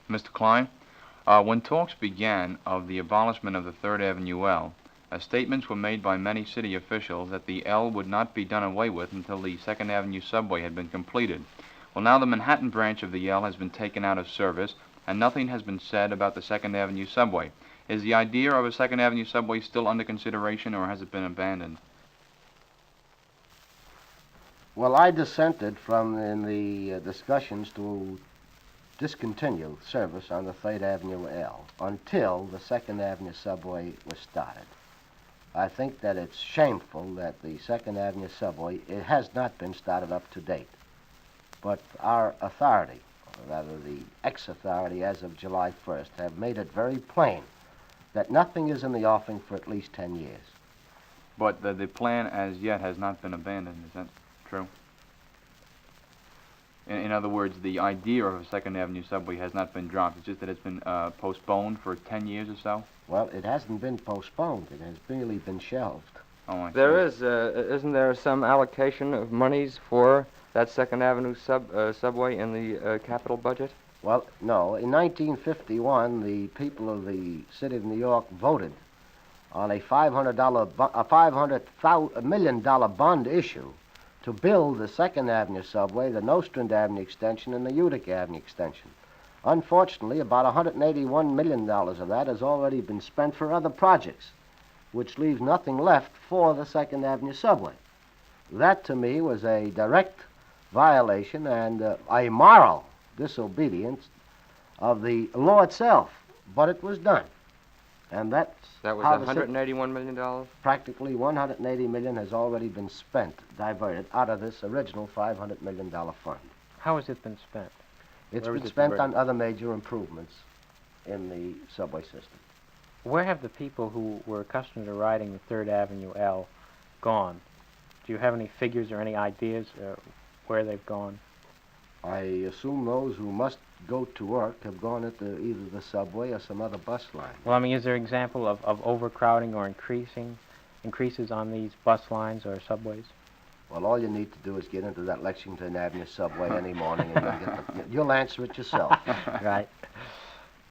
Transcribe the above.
Mr. Klein, when talks began of the abolishment of the 3rd Avenue L, statements were made by many city officials that the L would not be done away with until the 2nd Avenue subway had been completed. Well, now the Manhattan branch of the L has been taken out of service, and nothing has been said about the 2nd Avenue subway. Is the idea of a 2nd Avenue subway still under consideration, or has it been abandoned? Well, I dissented from in the discussions to discontinue service on the 3rd Avenue L until the 2nd Avenue subway was started. I think that it's shameful that the 2nd Avenue subway, it has not been started up to date. But our authority, or rather the ex-authority as of July 1st, have made it very plain that nothing is in the offing for at least 10 years. But the plan as yet has not been abandoned, is that true? In other words, the idea of a 2nd Avenue subway has not been dropped. It's just that it's been postponed for 10 years or so? Well, it hasn't been postponed. It has merely been shelved. Oh, I see. There is, isn't there some allocation of monies for that 2nd Avenue subway in the capital budget? Well, no. In 1951, the people of the city of New York voted on a $500 million bond issue to build the 2nd Avenue subway, the Nostrand Avenue extension, and the Utica Avenue extension. Unfortunately, about $181 million of that has already been spent for other projects, which leaves nothing left for the 2nd Avenue subway. That, to me, was a direct violation and a moral disobedience of the law itself, but it was done. And that's That was how $181 million? practically $180 million has already been spent, diverted out of this original $500 million fund. How has it been spent? It's Where was been it spent diverted? on other major improvements in the subway system. Where have the people who were accustomed to riding the 3rd Avenue L gone? Do you have any figures or any ideas where they've gone? I assume those who must go to work have gone into either the subway or some other bus line. Well, I mean, is there an example of overcrowding or increases on these bus lines or subways? Well, all you need to do is get into that Lexington Avenue subway any morning and you'll answer it yourself. Right.